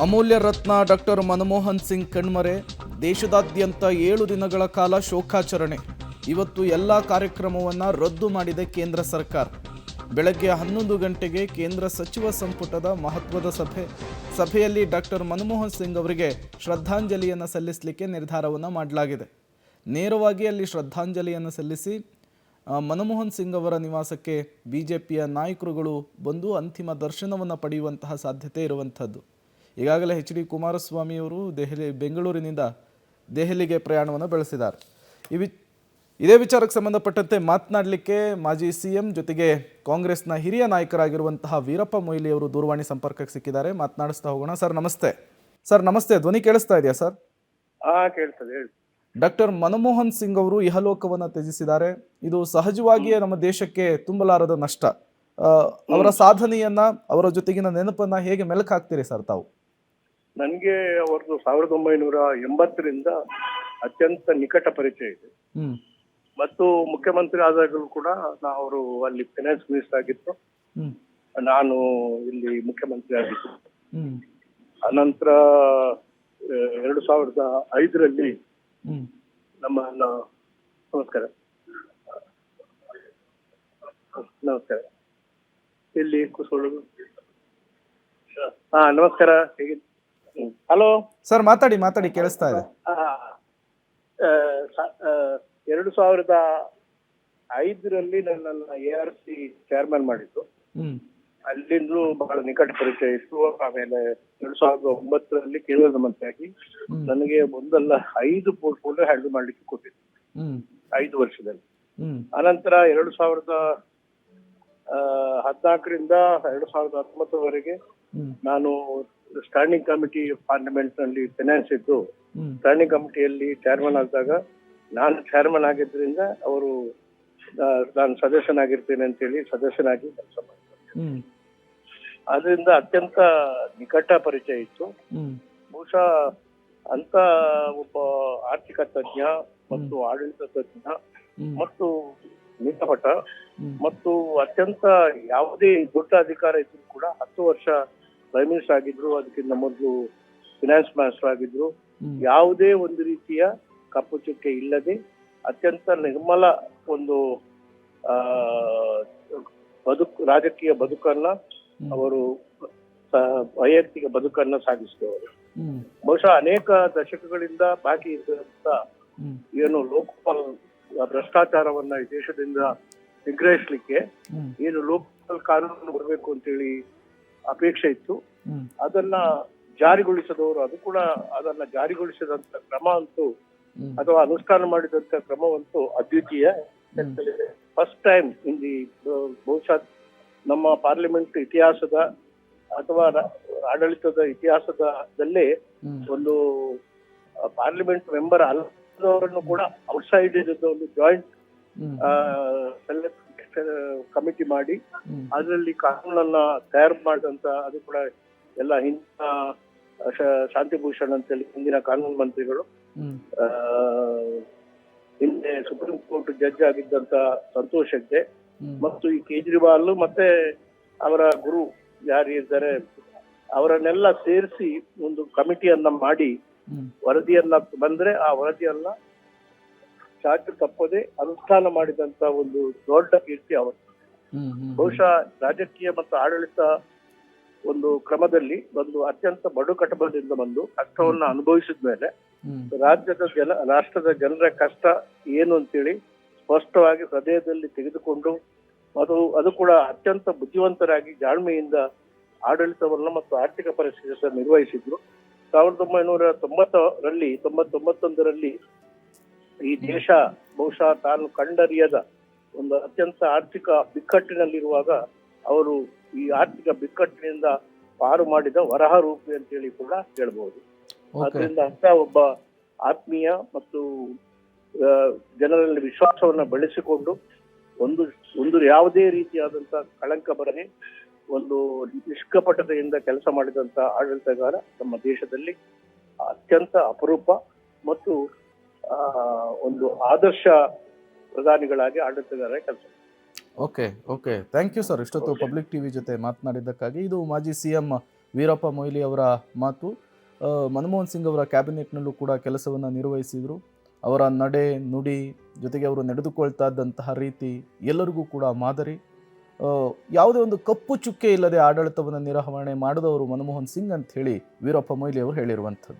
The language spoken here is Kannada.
ಅಮೂಲ್ಯ ರತ್ನ ಡಾಕ್ಟರ್ ಮನಮೋಹನ್ ಸಿಂಗ್ ಕಣ್ಮರೆ. ದೇಶದಾದ್ಯಂತ 7 ದಿನಗಳ ಕಾಲ ಶೋಕಾಚರಣೆ. ಇವತ್ತು ಎಲ್ಲ ಕಾರ್ಯಕ್ರಮವನ್ನು ರದ್ದು ಮಾಡಿದೆ ಕೇಂದ್ರ ಸರ್ಕಾರ. ಬೆಳಗ್ಗೆ 11 ಗಂಟೆಗೆ ಕೇಂದ್ರ ಸಚಿವ ಸಂಪುಟದ ಮಹತ್ವದ ಸಭೆಯಲ್ಲಿ ಡಾಕ್ಟರ್ ಮನಮೋಹನ್ ಸಿಂಗ್ ಅವರಿಗೆ ಶ್ರದ್ಧಾಂಜಲಿಯನ್ನು ಸಲ್ಲಿಸಲಿಕ್ಕೆ ನಿರ್ಧಾರವನ್ನು ಮಾಡಲಾಗಿದೆ. ನೇರವಾಗಿ ಅಲ್ಲಿ ಶ್ರದ್ಧಾಂಜಲಿಯನ್ನು ಸಲ್ಲಿಸಿ ಮನಮೋಹನ್ ಸಿಂಗ್ ಅವರ ನಿವಾಸಕ್ಕೆ ಬಿಜೆಪಿಯ ನಾಯಕರುಗಳು ಬಂದು ಅಂತಿಮ ದರ್ಶನವನ್ನು ಪಡೆಯುವಂತಹ ಸಾಧ್ಯತೆ ಇರುವಂಥದ್ದು. ಈಗಾಗಲೇ ಎಚ್.ಡಿ. ಕುಮಾರಸ್ವಾಮಿ ಅವರು ಬೆಂಗಳೂರಿನಿಂದ ದೆಹಲಿಗೆ ಪ್ರಯಾಣವನ್ನು ಬೆಳೆಸಿದ್ದಾರೆ. ಇದೇ ವಿಚಾರಕ್ಕೆ ಸಂಬಂಧಪಟ್ಟಂತೆ ಮಾತನಾಡಲಿಕ್ಕೆ ಮಾಜಿ ಸಿಎಂ ಜೊತೆಗೆ ಕಾಂಗ್ರೆಸ್ನ ಹಿರಿಯ ನಾಯಕರಾಗಿರುವಂತಹ ವೀರಪ್ಪ ಮೊಯ್ಲಿ ಅವರು ದೂರವಾಣಿ ಸಂಪರ್ಕಕ್ಕೆ ಸಿಕ್ಕಿದ್ದಾರೆ. ಮಾತನಾಡಿಸ್ತಾ ಹೋಗೋಣ. ಸರ್ ನಮಸ್ತೆ. ಧ್ವನಿ ಕೇಳಿಸ್ತಾ ಇದೆಯಾ ಸರ್? ಕೇಳ್ತದೆ. ಡಾಕ್ಟರ್ ಮನಮೋಹನ್ ಸಿಂಗ್ ಅವರು ಇಹಲೋಕವನ್ನು ತ್ಯಜಿಸಿದ್ದಾರೆ. ಇದು ಸಹಜವಾಗಿಯೇ ನಮ್ಮ ದೇಶಕ್ಕೆ ತುಂಬಲಾರದ ನಷ್ಟ. ಅವರ ಸಾಧನೆಯನ್ನ, ಅವರ ಜೊತೆಗಿನ ನೆನಪನ್ನ ಹೇಗೆ ಮೆಲುಕು ಹಾಕ್ತೀರಿ ಸರ್ ತಾವು? ನನಗೆ ಅವರದು 1980ರಿಂದ ಅತ್ಯಂತ ನಿಕಟ ಪರಿಚಯ ಇದೆ. ಮತ್ತು ಮುಖ್ಯಮಂತ್ರಿ ಆದಾಗಲೂ ಕೂಡ ಅವರು ಅಲ್ಲಿ ಫೈನಾನ್ಸ್ ಮಿನಿಸ್ಟರ್ ಆಗಿತ್ತು, ನಾನು ಇಲ್ಲಿ ಮುಖ್ಯಮಂತ್ರಿ ಆಗಿತ್ತು. ಅನಂತರ 2005ರಲ್ಲಿ ನಮ್ಮ ನಮಸ್ಕಾರ ಇಲ್ಲಿ ಕೂತ್ಕೊಳ್ಳೋದು. ನಮಸ್ಕಾರ. ಹಲೋ ಸರ್, ಮಾತಾಡಿ ಕೇಳಿಸ್ತಾ ಇದೆ. 2005ರಲ್ಲಿ ನನ್ನನ್ನು ARC ಚೇರ್ಮನ್ ಮಾಡಿದ್ದು. ಅಲ್ಲಿಂದಲೂ ಬಹಳ ನಿಕಟ ಪರಿಚಯ ಇತ್ತು. ಆಮೇಲೆ 2009ರಲ್ಲಿ ಕೇಂದ್ರದ ಮಂತ್ರಿಯಾಗಿ ನನಗೆ ಒಂದಲ್ಲ 5 ಪೋರ್ಟ್ಫೋಲಿಯೋ ಹ್ಯಾಂಡಲ್ ಮಾಡ್ಲಿಕ್ಕೆ ಕೊಟ್ಟಿದ್ದು 5 ವರ್ಷದಲ್ಲಿ. ಅನಂತರ 2014ರಿಂದ 2019ವರೆಗೆ ನಾನು ಸ್ಟ್ಯಾಂಡಿಂಗ್ ಕಮಿಟಿ ಪಾರ್ಲಿಮೆಂಟ್ ನಲ್ಲಿ ಫೈನಾನ್ಸ್ ಇದ್ದು, ಸ್ಟ್ಯಾಂಡಿಂಗ್ ಕಮಿಟಿಯಲ್ಲಿ ಚೇರ್ಮನ್ ಆದಾಗ ನಾನು ಚೇರ್ಮನ್ ಆಗಿದ್ದರಿಂದ ಅವರು ನಾನು ಸದಸ್ಯನಾಗಿರ್ತೇನೆ ಅಂತೇಳಿ ಸದಸ್ಯನಾಗಿ ಕೆಲಸ ಮಾಡಿದ್ದಾರೆ. ಅದರಿಂದ ಅತ್ಯಂತ ನಿಕಟ ಪರಿಚಯ ಇತ್ತು. ಬಹುಶಃ ಅಂತ ಒಬ್ಬ ಆರ್ಥಿಕ ತಜ್ಞ ಮತ್ತು ಆಡಳಿತ ತಜ್ಞ ಮತ್ತು ನಿಕಟ ಮತ್ತು ಅತ್ಯಂತ ಯಾವುದೇ ದೊಡ್ಡ ಅಧಿಕಾರ ಇದ್ರು ಕೂಡ 10 ವರ್ಷ ಪ್ರೈಮ್ ಮಿನಿಸ್ಟರ್ ಆಗಿದ್ರು, ಅದಕ್ಕಿಂತ ಮೊದಲು ಫಿನಾನ್ಸ್ ಮಿನಿಸ್ಟರ್ ಆಗಿದ್ರು. ಯಾವುದೇ ಒಂದು ರೀತಿಯ ಕಪ್ಪು ಚುಕ್ಕೆ ಇಲ್ಲದೆ ಅತ್ಯಂತ ನಿರ್ಮಲ ಒಂದು ರಾಜಕೀಯ ಬದುಕನ್ನ, ಅವರು ವೈಯಕ್ತಿಕ ಬದುಕನ್ನ ಸಾಗಿಸಿದವರು. ಬಹುಶಃ ಅನೇಕ ದಶಕಗಳಿಂದ ಬಾಕಿ ಇದ್ದಂತ ಏನು ಲೋಕಪಾಲ್ ಭ್ರಷ್ಟಾಚಾರವನ್ನ ಈ ದೇಶದಿಂದ ನಿಗ್ರಹಿಸ್ಲಿಕ್ಕೆ ಏನು ಲೋಕಪಾಲ್ ಕಾನೂನು ಬರಬೇಕು ಅಂತೇಳಿ ಅಪೇಕ್ಷೆ ಇತ್ತು. ಅದನ್ನ ಜಾರಿಗೊಳಿಸಿದವರು, ಅದು ಕೂಡ ಅದನ್ನ ಜಾರಿಗೊಳಿಸಿದಂತ ಕ್ರಮ ಅಂತೂ ಅಥವಾ ಅನುಷ್ಠಾನ ಮಾಡಿದಂತ ಕ್ರಮವಂತೂ ಅದ್ವಿತೀಯ. ಫಸ್ಟ್ ಟೈಮ್ ಇನ್ ದಿ ಬಹುಶಃ ನಮ್ಮ ಪಾರ್ಲಿಮೆಂಟ್ ಇತಿಹಾಸದ ಅಥವಾ ಆಡಳಿತದ ಇತಿಹಾಸದಲ್ಲೇ ಒಂದು ಪಾರ್ಲಿಮೆಂಟ್ ಮೆಂಬರ್ ಅಲ್ಲದವರನ್ನು ಕೂಡ ಔಟ್ಸೈಡ್ ಒಂದು ಜಾಯಿಂಟ್ ಕಮಿಟಿ ಮಾಡಿ ಅದರಲ್ಲಿ ಕಾನೂನನ್ನ ತಯಾರು ಮಾಡಿದಂತ, ಅದು ಕೂಡ ಎಲ್ಲ ಹಿಂದಿನ ಶಾಂತಿಭೂಷಣ್ ಅಂತೇಳಿ ಹಿಂದಿನ ಕಾನೂನು ಮಂತ್ರಿಗಳು, ಹಿಂದೆ ಸುಪ್ರೀಂ ಕೋರ್ಟ್ ಜಡ್ಜ್ ಆಗಿದ್ದಂತ ಸಂತೋಷ್ ಹೆಗ್ಡೆ ಮತ್ತು ಈ ಕೇಜ್ರಿವಾಲ್ ಮತ್ತೆ ಅವರ ಗುರು ಯಾರಿದ್ದಾರೆ ಅವರನ್ನೆಲ್ಲ ಸೇರಿಸಿ ಒಂದು ಕಮಿಟಿಯನ್ನ ಮಾಡಿ ವರದಿಯನ್ನ ಬಂದ್ರೆ ಆ ವರದಿಯನ್ನ ಚಾಚು ತಪ್ಪದೆ ಅನುಷ್ಠಾನ ಮಾಡಿದಂತ ಒಂದು ದೊಡ್ಡ ಕೀರ್ತಿ ಅವರು. ಬಹುಶಃ ರಾಜಕೀಯ ಮತ್ತು ಆಡಳಿತ ಒಂದು ಕ್ರಮದಲ್ಲಿ ಒಂದು ಅತ್ಯಂತ ಬಡು ಕುಟುಂಬದಿಂದ ಬಂದು ಕಷ್ಟವನ್ನ ಅನುಭವಿಸಿದ ಮೇಲೆ ರಾಷ್ಟ್ರದ ಜನರ ಕಷ್ಟ ಏನು ಅಂತೇಳಿ ಸ್ಪಷ್ಟವಾಗಿ ಹೃದಯದಲ್ಲಿ ತೆಗೆದುಕೊಂಡು ಅದು ಕೂಡ ಅತ್ಯಂತ ಬುದ್ಧಿವಂತರಾಗಿ ಜಾಣ್ಮೆಯಿಂದ ಆಡಳಿತವನ್ನ ಮತ್ತು ಆರ್ಥಿಕ ಪರಿಸ್ಥಿತಿಯನ್ನು ನಿರ್ವಹಿಸಿದ್ರು. 1991ರಲ್ಲಿ ಈ ದೇಶ ಬಹುಶಃ ತಾನು ಕಂಡರಿಯದ ಒಂದು ಅತ್ಯಂತ ಆರ್ಥಿಕ ಬಿಕ್ಕಟ್ಟಿನಲ್ಲಿರುವಾಗ ಅವರು ಈ ಆರ್ಥಿಕ ಬಿಕ್ಕಟ್ಟಿನಿಂದ ಪಾರು ಮಾಡಿದ ವರಹ ರೂಪಿ ಅಂತೇಳಿ ಕೂಡ ಹೇಳ್ಬಹುದು. ಅದರಿಂದ ಅಂತ ಒಬ್ಬ ಆತ್ಮೀಯ ಮತ್ತು ಜನರಲ್ಲಿ ವಿಶ್ವಾಸವನ್ನ ಬೆಳೆಸಿಕೊಂಡು ಒಂದು ಯಾವುದೇ ರೀತಿಯಾದಂತ ಕಳಂಕ ಬರದೆ ಒಂದು ನಿಷ್ಕಪಟತೆಯಿಂದ ಕೆಲಸ ಮಾಡಿದಂತ ಆಡಳಿತಗಾರ ನಮ್ಮ ದೇಶದಲ್ಲಿ ಅತ್ಯಂತ ಅಪರೂಪ ಮತ್ತು ಒಂದು ಆದರ್ಶ ಪ್ರಧಾನಿಗಳಾಗಿ ಆಡಳಿತಗಾರ ಕೆಲಸ. Okay thank you sir. ಇಷ್ಟೊತ್ತು ಪಬ್ಲಿಕ್ ಟಿವಿ ಜೊತೆ ಮಾತನಾಡಿದ್ದಕ್ಕಾಗಿ. ಇದು ಮಾಜಿ ಸಿಎಂ ವೀರಪ್ಪ ಮೊಯ್ಲಿ ಅವರ ಮಾತು. ಮನಮೋಹನ್ ಸಿಂಗ್ ಅವರ ಕ್ಯಾಬಿನೆಟ್ನಲ್ಲೂ ಕೂಡ ಕೆಲಸವನ್ನು ನಿರ್ವಹಿಸಿದರು. ಅವರ ನಡೆ ನುಡಿ ಜೊತೆಗೆ ಅವರು ನಡೆದುಕೊಳ್ತಾ ಇದ್ದಂತಹ ರೀತಿ ಎಲ್ಲರಿಗೂ ಕೂಡ ಮಾದರಿ. ಯಾವುದೇ ಒಂದು ಕಪ್ಪು ಚುಕ್ಕೆ ಇಲ್ಲದೆ ಆಡಳಿತವನ್ನು ನಿರ್ವಹಣೆ ಮಾಡಿದವರು ಮನಮೋಹನ್ ಸಿಂಗ್ ಅಂತ ಹೇಳಿ ವೀರಪ್ಪ ಮೊಯ್ಲಿ ಅವರು ಹೇಳಿರುವಂಥದ್ದು.